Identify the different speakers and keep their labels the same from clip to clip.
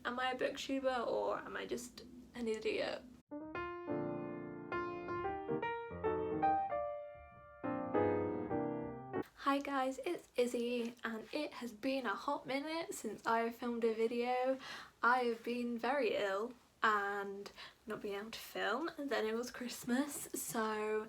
Speaker 1: Am I a booktuber or am I just an idiot? Hi guys, it's Izzy and it has been a hot minute since I filmed a video. I have been very ill and not being able to film, and then it was Christmas, so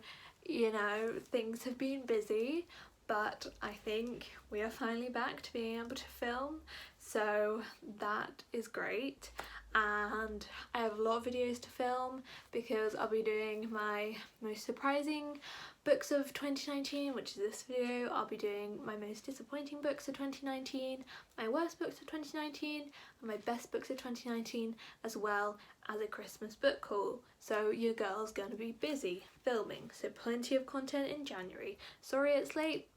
Speaker 1: you know, things have been busy, but I think we are finally back to being able to film, so that is great. And I have a lot of videos to film because I'll be doing my most surprising books of 2019, which is this video. I'll be doing my most disappointing books of 2019, my worst books of 2019, and my best books of 2019, as well as a Christmas book haul. So your girl's gonna be busy filming, so plenty of content in January. Sorry it's late,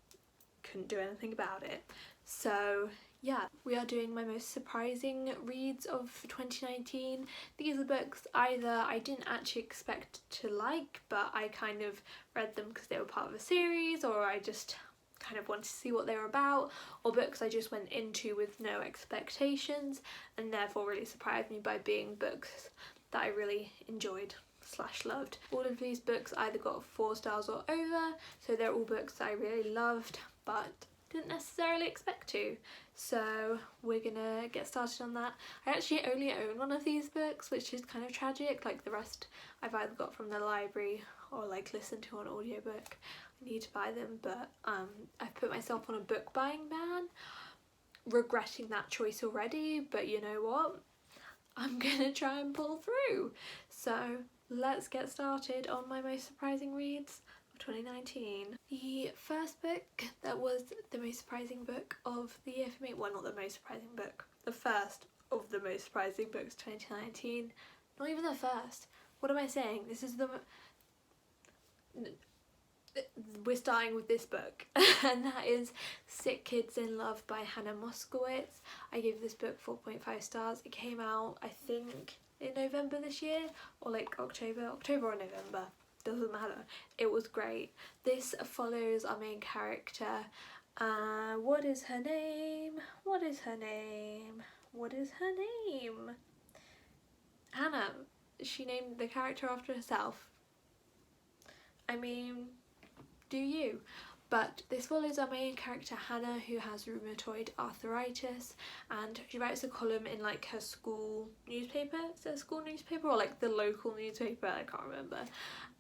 Speaker 1: couldn't do anything about it. So yeah, we are doing my most surprising reads of 2019. These are books either I didn't actually expect to like, but I kind of read them because they were part of a series, or I just kind of wanted to see what they were about, or books I just went into with no expectations and therefore really surprised me by being books that I really enjoyed / loved. All of these books either got 4 stars or over, so they're all books that I really loved but didn't necessarily expect to. So we're gonna get started on that. I actually only own one of these books, which is kind of tragic. Like the rest I've either got from the library or like listened to on audiobook. I need to buy them, but I've put myself on a book buying ban, regretting that choice already, but you know what, I'm gonna try and pull through. So let's get started on my most surprising reads of 2019. The first book that was the most surprising book of the year for me, well, not the most surprising book, the first of the most surprising books 2019, not even the first, what am I saying, this is the we're starting with this book and that is Sick Kids in Love by Hannah Moskowitz. I gave this book 4.5 stars. It came out I think in November this year, or like October or November, doesn't matter. It was great. This follows our main character. What is her name? Hannah. She named the character after herself. I mean, do you? But this follows our main character Hannah, who has rheumatoid arthritis, and she writes a column in like her school newspaper. Is it a school newspaper or like the local newspaper? I can't remember.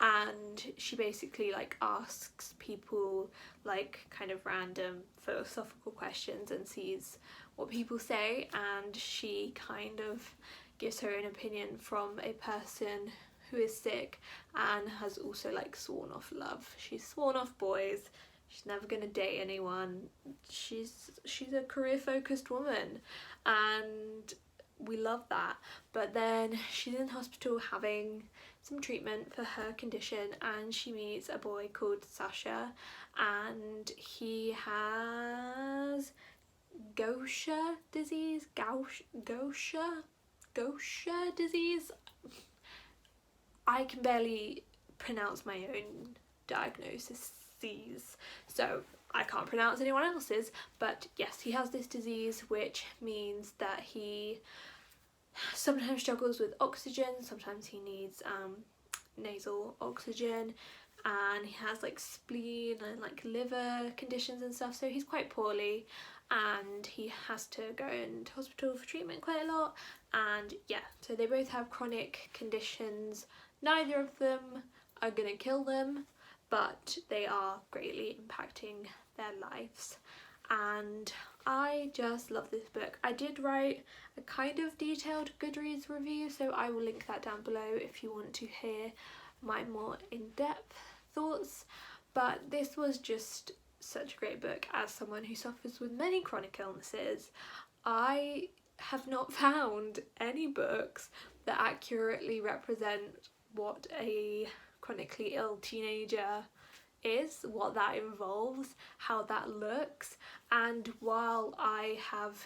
Speaker 1: And she basically like asks people like kind of random philosophical questions and sees what people say, and she kind of gives her own opinion from a person who is sick and has also like sworn off love. She's sworn off boys. She's never gonna date anyone. She's a career focused woman and we love that. But then she's in hospital having some treatment for her condition and she meets a boy called Sasha, and he has Gaucher disease. Gaucher disease. I can barely pronounce my own diagnoses, so I can't pronounce anyone else's, but yes, he has this disease, which means that he sometimes struggles with oxygen, sometimes he needs nasal oxygen, and he has like spleen and like liver conditions and stuff, so he's quite poorly and he has to go into hospital for treatment quite a lot. And yeah, so they both have chronic conditions. Neither of them are gonna kill them, but they are greatly impacting their lives. And I just love this book. I did write a kind of detailed Goodreads review, so I will link that down below if you want to hear my more in-depth thoughts. But this was just such a great book. As someone who suffers with many chronic illnesses, I have not found any books that accurately represent what a chronically ill teenager is, what that involves, how that looks. And while I have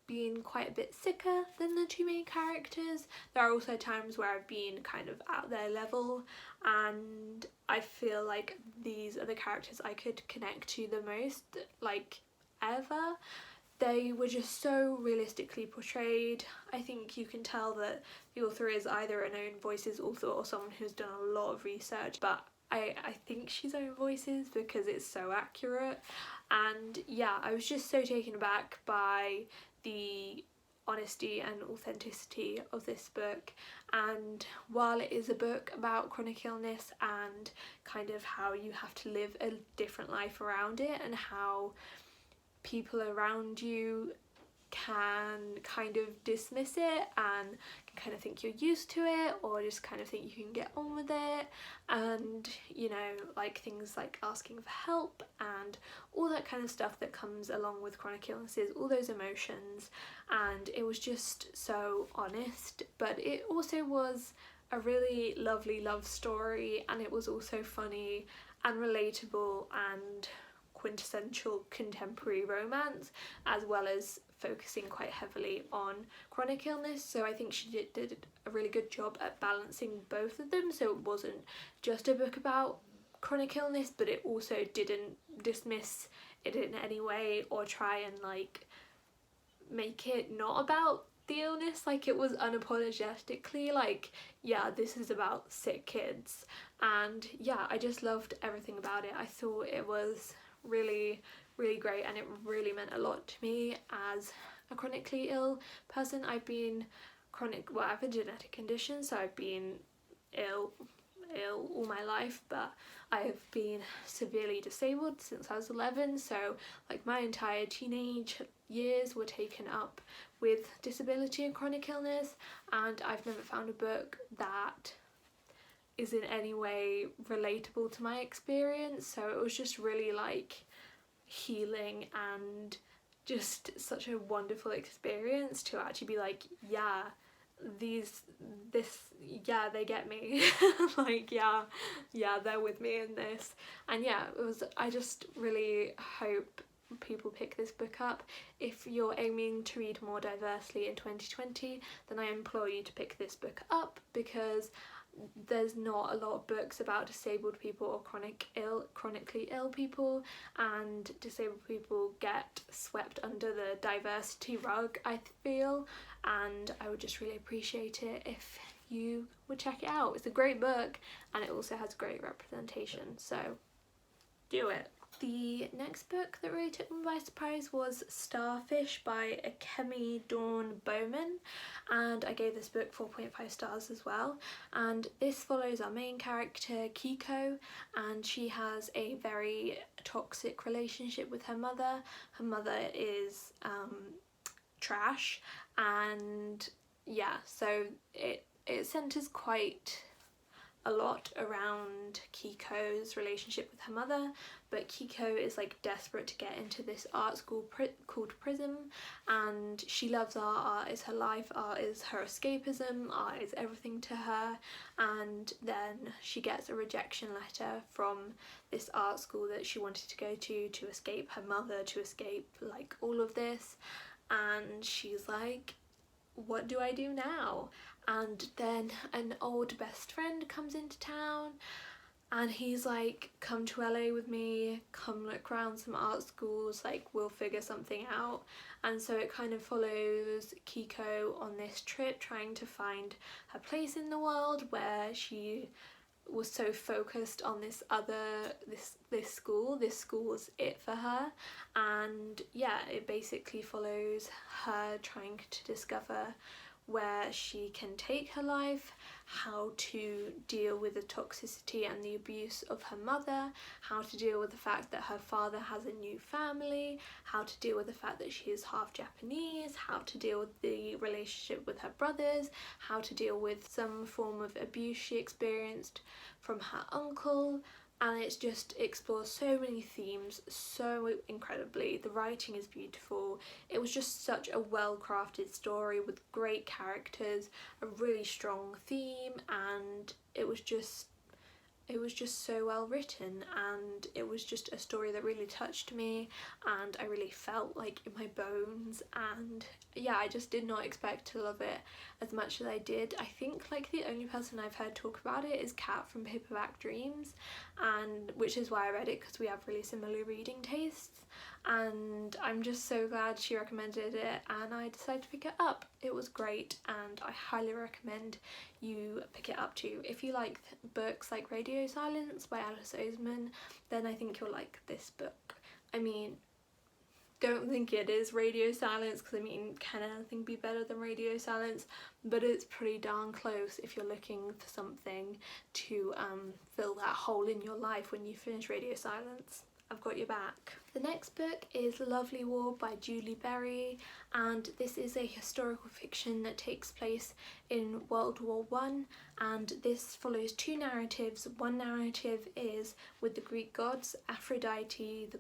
Speaker 1: been quite a bit sicker than the two main characters, there are also times where I've been kind of at their level, and I feel like these are the characters I could connect to the most, like ever. they were just so realistically portrayed. I think you can tell that the author is either an own voices author or someone who's done a lot of research, but I think she's own voices because it's so accurate. And yeah, I was just so taken aback by the honesty and authenticity of this book. And while it is a book about chronic illness and kind of how you have to live a different life around it, and how people around you can kind of dismiss it and can kind of think you're used to it, or just kind of think you can get on with it, and you know, like things like asking for help and all that kind of stuff that comes along with chronic illnesses, all those emotions. And it was just so honest, but it also was a really lovely love story, and it was also funny and relatable and quintessential contemporary romance, as well as focusing quite heavily on chronic illness. So I think she did a really good job at balancing both of them, so it wasn't just a book about chronic illness, but it also didn't dismiss it in any way or try and like make it not about the illness. Like, it was unapologetically like, yeah, this is about sick kids. And yeah, I just loved everything about it. I thought it was really great, and it really meant a lot to me as a chronically ill person. I've been I have a genetic condition, so I've been ill all my life, but I have been severely disabled since I was 11, so like my entire teenage years were taken up with disability and chronic illness, and I've never found a book that is in any way relatable to my experience. So it was just really like healing and just such a wonderful experience to actually be like, yeah, yeah, they get me. Like, yeah, they're with me in this. And yeah, I just really hope people pick this book up. If you're aiming to read more diversely in 2020, then I implore you to pick this book up, because there's not a lot of books about disabled people or chronically ill people, and disabled people get swept under the diversity rug, I feel, and I would just really appreciate it if you would check it out. It's a great book, and it also has great representation, so do it. The next book that really took me by surprise was Starfish by Akemi Dawn Bowman, and I gave this book 4.5 stars as well. And this follows our main character Kiko, and she has a very toxic relationship with her mother. Her mother is trash, and yeah, so it centres quite a lot around Kiko's relationship with her mother, but Kiko is like desperate to get into this art school called Prism, and she loves art is her life, art is her escapism, art is everything to her. And then she gets a rejection letter from this art school that she wanted to go to escape her mother, to escape like all of this, and she's like, what do I do now? And then an old best friend comes into town, and he's like, come to LA with me, come look around some art schools, like we'll figure something out. And so it kind of follows Kiko on this trip, trying to find her place in the world, where she was so focused on this school. This school was it for her. And yeah, it basically follows her trying to discover where she can take her life, how to deal with the toxicity and the abuse of her mother, how to deal with the fact that her father has a new family, how to deal with the fact that she is half Japanese, how to deal with the relationship with her brothers, how to deal with some form of abuse she experienced from her uncle. And it just explores so many themes so incredibly. The writing is beautiful. It was just such a well-crafted story with great characters, a really strong theme, and it was just so well written, and it was just a story that really touched me, and I really felt like in my bones. And yeah, I just did not expect to love it as much as I did. I think like the only person I've heard talk about it is Kat from Paperback Dreams, and which is why I read it, because we have really similar reading tastes. and I'm just so glad she recommended it and I decided to pick it up. It was great and I highly recommend you pick it up too. If you like books like Radio Silence by Alice Oseman, then I think you'll like this book. I mean, don't think it is Radio Silence, because I mean, can anything be better than Radio Silence? But it's pretty darn close if you're looking for something to fill that hole in your life when you finish Radio Silence. I've got your back. The next book is Lovely War by Julie Berry, and this is a historical fiction that takes place in World War I, and this follows two narratives. One narrative is with the Greek gods. Aphrodite, the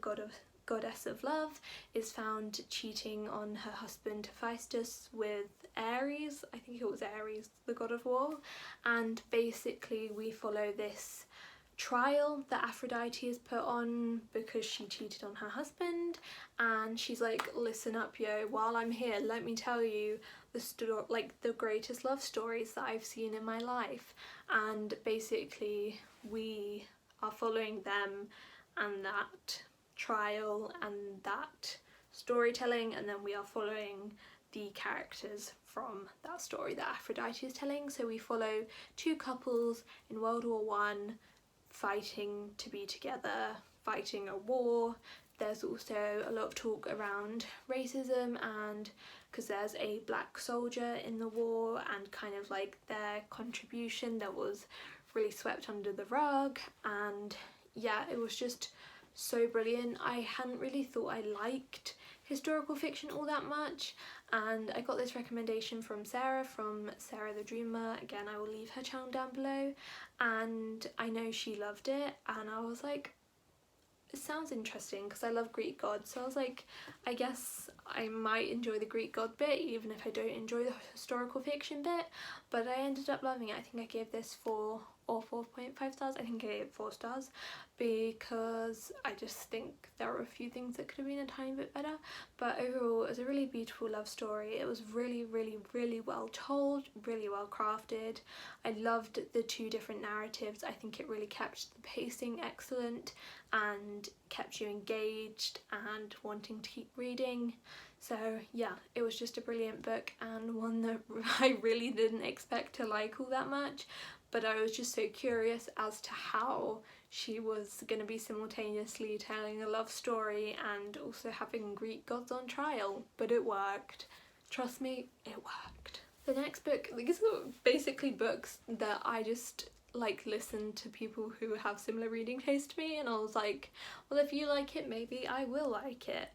Speaker 1: goddess of love, is found cheating on her husband Hephaestus with Ares. I think it was Ares, the god of war, and basically we follow this trial that Aphrodite is put on because she cheated on her husband, and she's like, listen up yo, while I'm here let me tell you the greatest love stories that I've seen in my life. And basically we are following them and that trial and that storytelling, and then we are following the characters from that story that Aphrodite is telling. So we follow two couples in World War I fighting to be together, fighting a war. There's also a lot of talk around racism, and because there's a black soldier in the war and kind of like their contribution that was really swept under the rug. And yeah, it was just so brilliant. I hadn't really thought I liked historical fiction all that much, and I got this recommendation from Sarah the Dreamer. Again, I will leave her channel down below, and I know she loved it, and I was like, it sounds interesting because I love Greek gods, so I was like, I guess I might enjoy the Greek god bit even if I don't enjoy the historical fiction bit. But I ended up loving it. I think I gave this 4 or 4.5 stars. I think I gave it 4 stars because I just think there were a few things that could have been a tiny bit better. But overall, it was a really beautiful love story. It was really, really, really well told, really well crafted. I loved the two different narratives. I think it really kept the pacing excellent and kept you engaged and wanting to keep reading. So yeah, it was just a brilliant book, and one that I really didn't expect to like all that much, but I was just so curious as to how she was going to be simultaneously telling a love story and also having Greek gods on trial. But it worked. Trust me, it worked. The next book, these are basically books that I just like listen to people who have similar reading taste to me, and I was like, well, if you like it, maybe I will like it,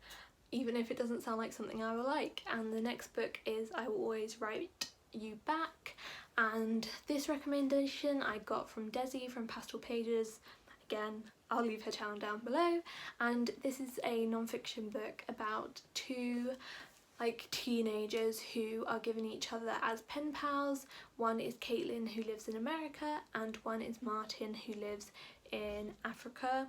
Speaker 1: even if it doesn't sound like something I will like. And the next book is I Will Always Write You Back, and this recommendation I got from Desi from Pastel Pages. Again, I'll leave her channel down below, and this is a non-fiction book about two teenagers who are given each other as pen pals. One is Caitlin, who lives in America, and one is Martin, who lives in Africa.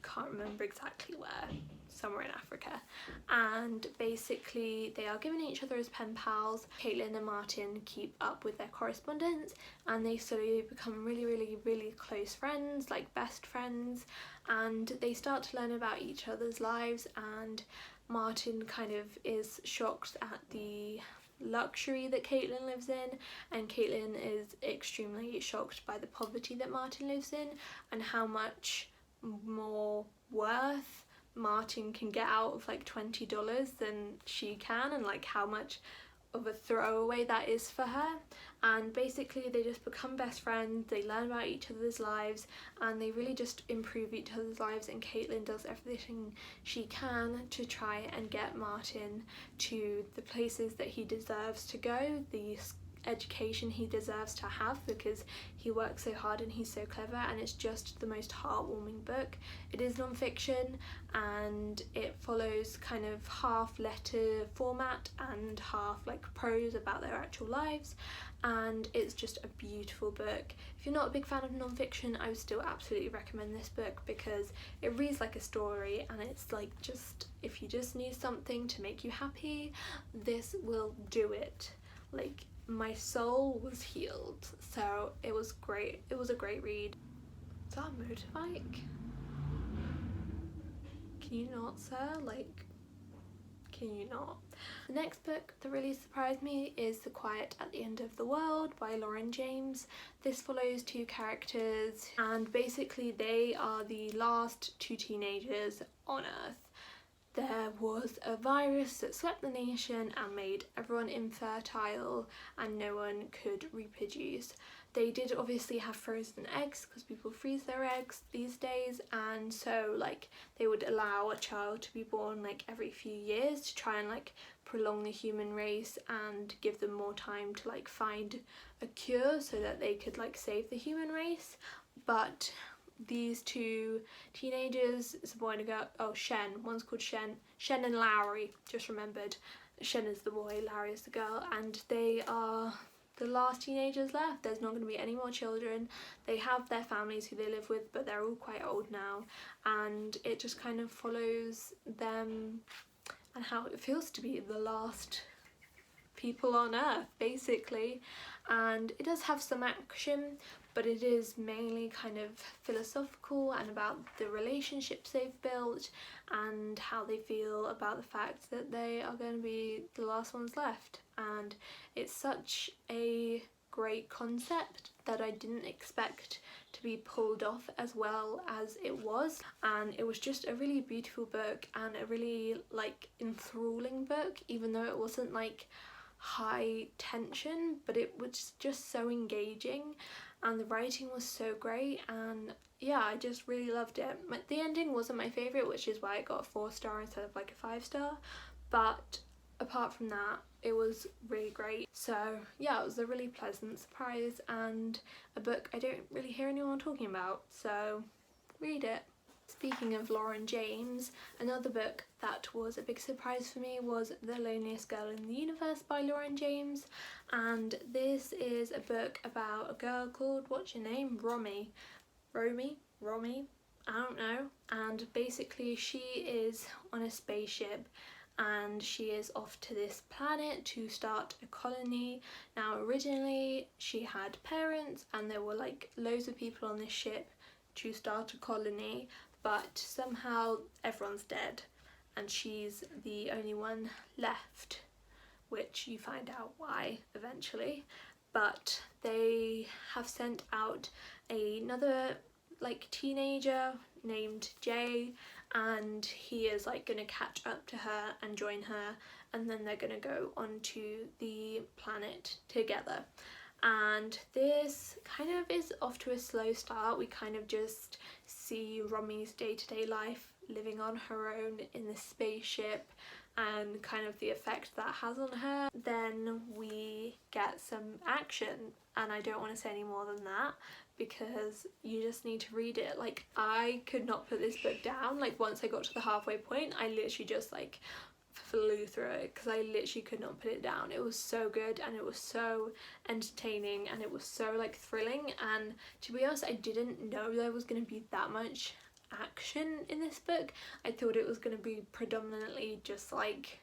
Speaker 1: Can't remember exactly where, somewhere in Africa. And basically they are given each other as pen pals. Caitlin and Martin keep up with their correspondence, and they slowly become really, really, really close friends, like best friends, and they start to learn about each other's lives. And Martin kind of is shocked at the luxury that Caitlin lives in, and Caitlin is extremely shocked by the poverty that Martin lives in and how much more worth Martin can get out of like $20 than she can, and like how much of a throwaway that is for her. And basically they just become best friends, they learn about each other's lives, and they really just improve each other's lives, and Caitlin does everything she can to try and get Martin to the places that he deserves to go, the education he deserves to have, because he works so hard and he's so clever. And it's just the most heartwarming book. It is non-fiction, and it follows kind of half letter format and half like prose about their actual lives, and it's just a beautiful book. If you're not a big fan of non-fiction, I would still absolutely recommend this book because it reads like a story, and it's like, just if you just need something to make you happy, this will do it. Like, my soul was healed, so it was great. It was a great read. Is that a motorbike? Can can you not, sir? Like, can you not? The next book that really surprised me is The Quiet at the End of the World by Lauren James. This follows two characters, and basically they are the last two teenagers on Earth. There was a virus that swept the nation and made everyone infertile, and no one could reproduce. They did obviously have frozen eggs because people freeze their eggs these days, and so like they would allow a child to be born like every few years to try and like prolong the human race and give them more time to like find a cure so that they could like save the human race. But these two teenagers, it's a boy and a girl, oh Shen, one's called Shen and Lowry, just remembered. Shen is the boy, Lowry is the girl, and they are the last teenagers left. There's not going to be any more children. They have their families who they live with, but they're all quite old now, and it just kind of follows them and how it feels to be the last people on Earth, basically. And it does have some action, but it is mainly kind of philosophical and about the relationships they've built and how they feel about the fact that they are going to be the last ones left. And it's such a great concept that I didn't expect to be pulled off as well as it was, and it was just a really beautiful book and a really like enthralling book, even though it wasn't like high tension, but it was just so engaging and the writing was so great, and yeah, I just really loved it. The ending wasn't my favourite, which is why it got a 4-star instead of like a 5-star, but apart from that it was really great. So yeah, it was a really pleasant surprise and a book I don't really hear anyone talking about, so read it. Speaking of Lauren James, another book that was a big surprise for me was The Loneliest Girl in the Universe by Lauren James, and this is a book about a girl called, what's your name? Romy, I don't know, and basically she is on a spaceship and she is off to this planet to start a colony. Now originally she had parents and there were like loads of people on this ship to start a colony, but somehow everyone's dead and she's the only one left, which you find out why eventually. But they have sent out another like teenager named Jay, and he is like gonna catch up to her and join her, and then they're gonna go onto the planet together. And this kind of is off to a slow start. We kind of just see Romy's day-to-day life living on her own in the spaceship and kind of the effect that has on her. Then we get some action, and I don't want to say any more than that because you just need to read it. Like, I could not put this book down. Like, once I got to the halfway point, I literally just like flew through it because I literally could not put it down. It was so good and it was so entertaining and it was so like thrilling, and to be honest I didn't know there was going to be that much action in this book. I thought it was going to be predominantly just like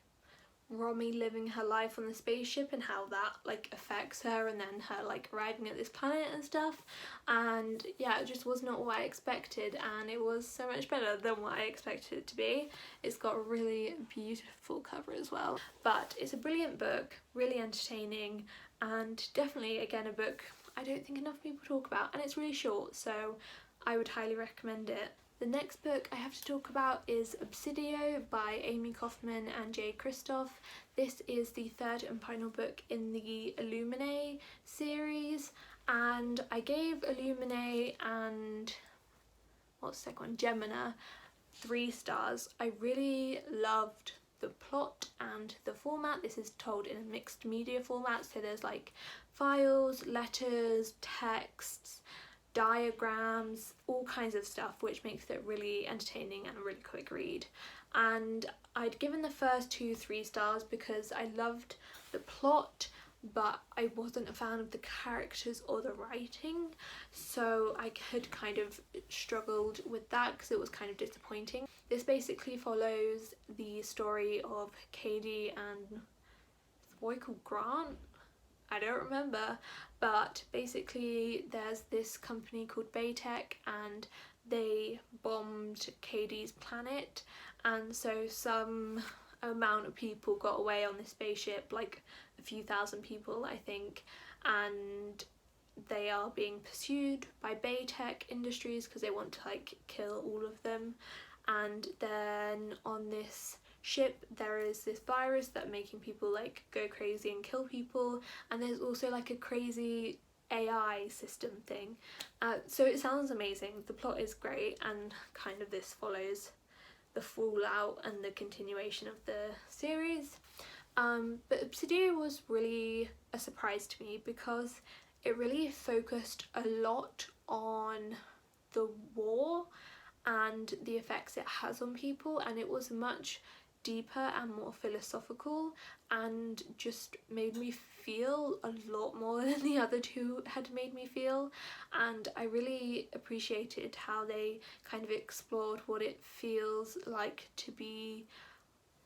Speaker 1: Romy living her life on the spaceship and how that like affects her, and then her like arriving at this planet and stuff, and yeah, it just was not what I expected, and it was so much better than what I expected it to be. It's got a really beautiful cover as well, but it's a brilliant book, really entertaining, and definitely again a book I don't think enough people talk about, and it's really short, so I would highly recommend it. The next book I have to talk about is Obsidian by Amy Kaufman and Jay Kristoff. This is the third and final book in the Illuminae series, and I gave Illuminae and what's the second one, Gemina, 3 stars. I really loved the plot and the format. This is told in a mixed media format, so there's like files, letters, texts, diagrams, all kinds of stuff, which makes it really entertaining and a really quick read. And I'd given the first 2 3 stars because I loved the plot, but I wasn't a fan of the characters or the writing, so I had kind of struggled with that because it was kind of disappointing. This basically follows the story of Katie and the boy called Grant, I don't remember, but basically there's this company called Baytech and they bombed Katie's planet, and so some amount of people got away on this spaceship, like a few thousand people I think, and they are being pursued by Baytech Industries because they want to like kill all of them. And then on this ship there is this virus that making people like go crazy and kill people, and there's also like a crazy AI system thing. So it sounds amazing, the plot is great, and kind of this follows the fallout and the continuation of the series. But Obsidian was really a surprise to me because it really focused a lot on the war and the effects it has on people, and it was much deeper and more philosophical and just made me feel a lot more than the other two had made me feel. And I really appreciated how they kind of explored what it feels like to be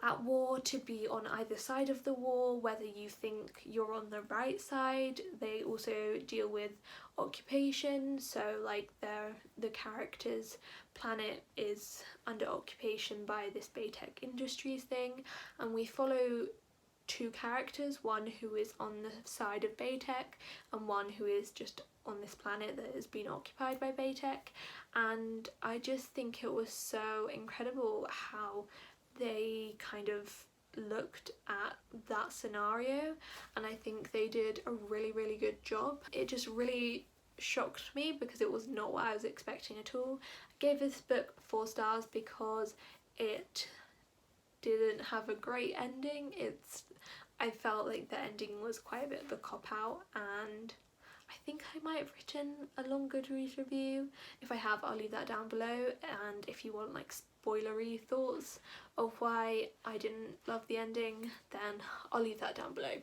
Speaker 1: at war, to be on either side of the war, whether you think you're on the right side. They also deal with occupation, so like the character's planet is under occupation by this Baytech Industries thing, and we follow two characters, one who is on the side of Baytech and one who is just on this planet that has been occupied by Baytech. And I just think it was so incredible how they kind of looked at that scenario, and I think they did a really good job. It just really shocked me because it was not what I was expecting at all. I gave this book 4 stars because it didn't have a great ending. I felt like the ending was quite a bit of a cop-out, and I think I might have written a longer Goodreads review. If I have, I'll leave that down below, and if you want like spoilery thoughts of why I didn't love the ending, then I'll leave that down below.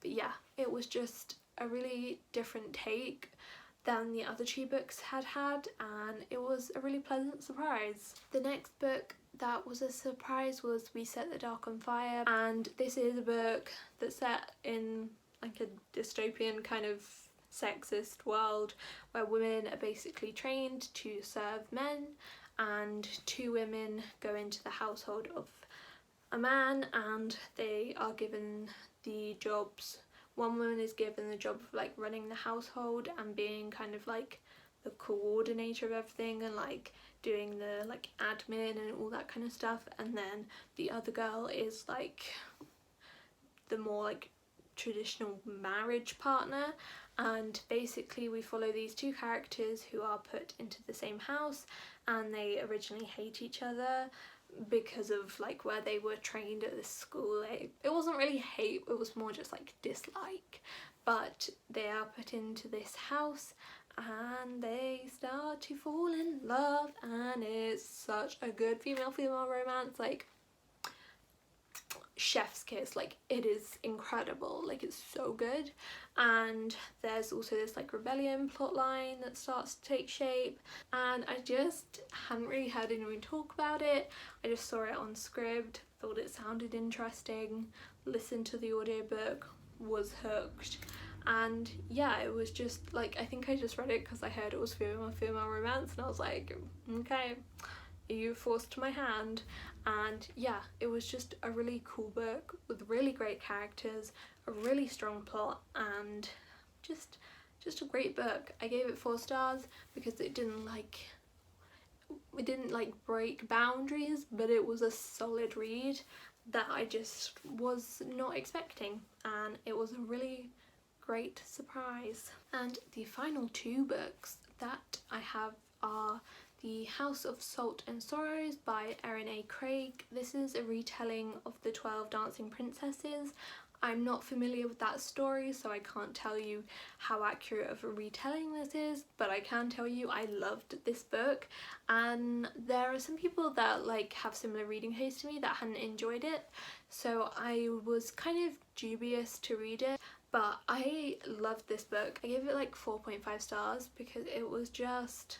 Speaker 1: But yeah, it was just a really different take than the other 2 books had, and it was a really pleasant surprise. The next book that was a surprise was We Set the Dark on Fire, and this is a book that's set in like a dystopian kind of sexist world where women are basically trained to serve men, and 2 women go into the household of a man and they are given the jobs. One woman is given the job of like running the household and being kind of like the coordinator of everything and like doing the like admin and all that kind of stuff, and then the other girl is like the more like traditional marriage partner. And basically we follow these 2 characters who are put into the same house, and they originally hate each other because of like where they were trained at this school. It wasn't really hate, it was more just like dislike, but they are put into this house and they start to fall in love, and it's such a good female romance, like chef's kiss, like it is incredible, like it's so good. And there's also this like rebellion plotline that starts to take shape, and I just hadn't really heard anyone talk about it. I just saw it on Scribd, thought it sounded interesting, listened to the audiobook, was hooked. And yeah, it was just like, I think I just read it because I heard it was female romance, and I was like, okay, you forced my hand. And yeah, it was just a really cool book with really great characters, a really strong plot, and just a great book. I gave it 4 stars because it didn't break boundaries, but it was a solid read that I just was not expecting, and it was a really great surprise. And the final 2 books that I have are The House of Salt and Sorrows by Erin A. Craig. This is a retelling of the 12 Dancing Princesses. I'm not familiar with that story, so I can't tell you how accurate of a retelling this is, but I can tell you I loved this book. And there are some people that like have similar reading taste to me that hadn't enjoyed it, so I was kind of dubious to read it, but I loved this book. I gave it like 4.5 stars because it was just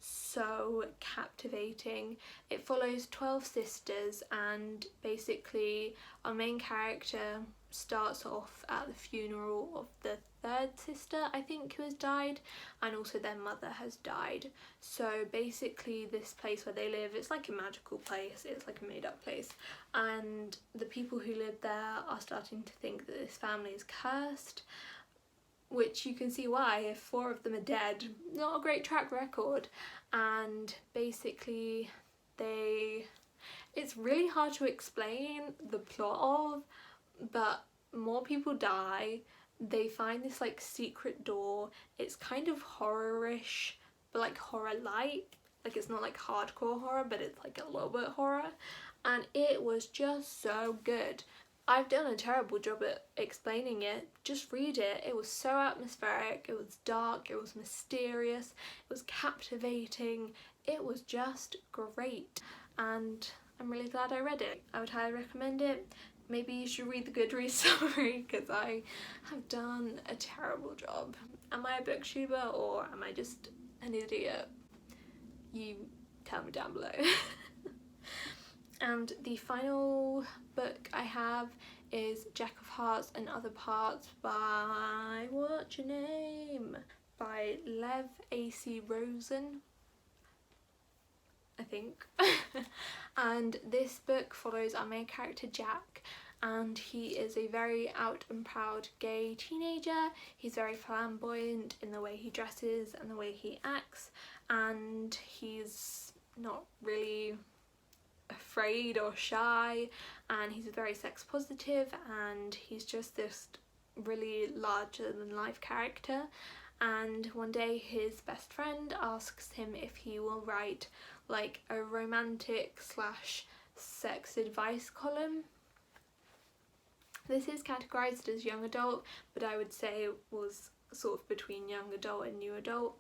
Speaker 1: so captivating. It follows 12 sisters, and basically our main character starts off at the funeral of the third sister, I think, who has died, and also their mother has died. So basically this place where they live, it's like a magical place, it's like a made up place, and the people who live there are starting to think that this family is cursed, which you can see why if 4 of them are dead. Not a great track record. And basically it's really hard to explain the plot of, but more people die. They find this like secret door. It's kind of horror-ish, but like horror light. Like it's not like hardcore horror, but it's like a little bit horror. And it was just so good. I've done a terrible job at explaining it. Just read it. It was so atmospheric, it was dark, it was mysterious, it was captivating. It was just great, and I'm really glad I read it. I would highly recommend it. Maybe you should read the Goodreads summary, because I have done a terrible job. Am I a booktuber or am I just an idiot? You tell me down below. And the final book I have is Jack of Hearts and Other Parts by, what's your name? By Lev A.C. Rosen, I think. And this book follows our main character Jack, and he is a very out and proud gay teenager. He's very flamboyant in the way he dresses and the way he acts, and he's not really afraid or shy, and he's very sex positive, and he's just this really larger than life character. And one day his best friend asks him if he will write like a romantic slash sex advice column. This is categorized as young adult, but I would say it was sort of between young adult and new adult,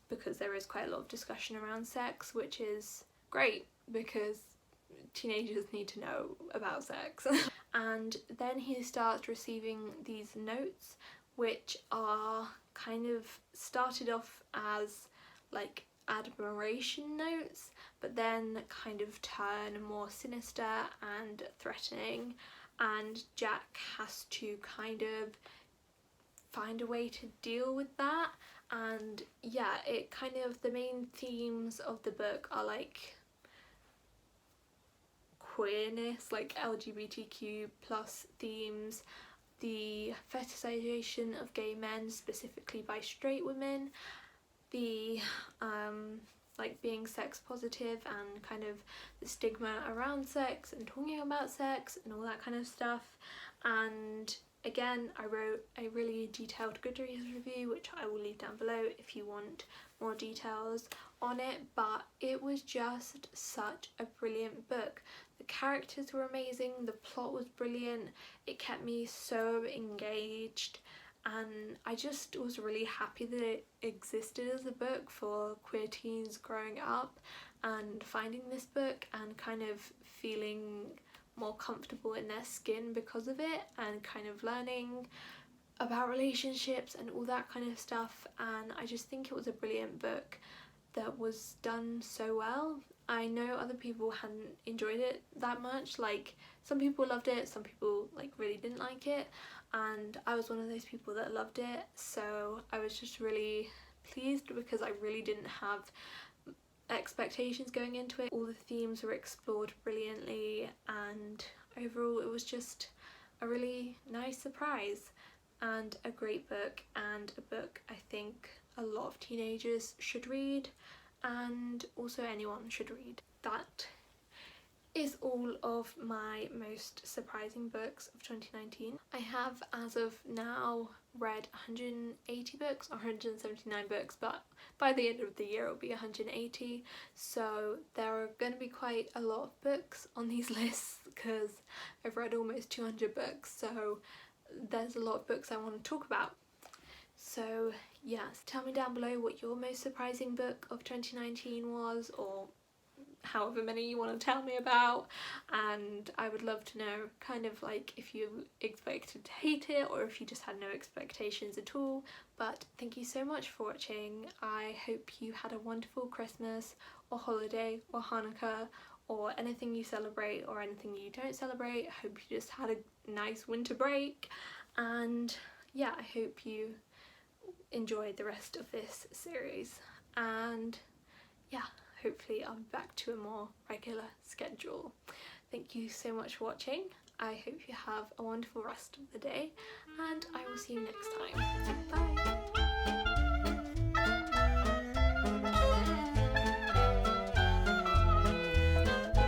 Speaker 1: because there is quite a lot of discussion around sex, which is great because teenagers need to know about sex. And then he starts receiving these notes, which are kind of started off as like admiration notes, but then kind of turn more sinister and threatening, and Jack has to kind of find a way to deal with that. And yeah, it kind of, the main themes of the book are like queerness, like LGBTQ plus themes, the fetishization of gay men, specifically by straight women, the like being sex positive and kind of the stigma around sex and talking about sex and all that kind of stuff. And again, I wrote a really detailed Goodreads review, which I will leave down below if you want more details on it, but it was just such a brilliant book. The characters were amazing, the plot was brilliant, it kept me so engaged, and I just was really happy that it existed as a book for queer teens growing up, and finding this book and kind of feeling more comfortable in their skin because of it, and kind of learning about relationships and all that kind of stuff. And I just think it was a brilliant book that was done so well. I know other people hadn't enjoyed it that much, like some people loved it, some people like really didn't like it, and I was one of those people that loved it, so I was just really pleased because I really didn't have expectations going into it. All the themes were explored brilliantly, and overall it was just a really nice surprise and a great book, and a book I think a lot of teenagers should read, and also anyone should read. That is all of my most surprising books of 2019. I have, as of now, read 180 books, or 179 books, but by the end of the year it'll be 180, so there are going to be quite a lot of books on these lists because I've read almost 200 books, so there's a lot of books I want to talk about. So yes, tell me down below what your most surprising book of 2019 was, or however many you want to tell me about, and I would love to know kind of like if you expected to hate it or if you just had no expectations at all. But thank you so much for watching. I hope you had a wonderful Christmas or holiday or Hanukkah or anything you celebrate or anything you don't celebrate. I hope you just had a nice winter break, and yeah, I hope you enjoyed the rest of this series, and yeah, hopefully I'll be back to a more regular schedule. Thank you so much for watching. I hope you have a wonderful rest of the day, and I will see you next time. Bye!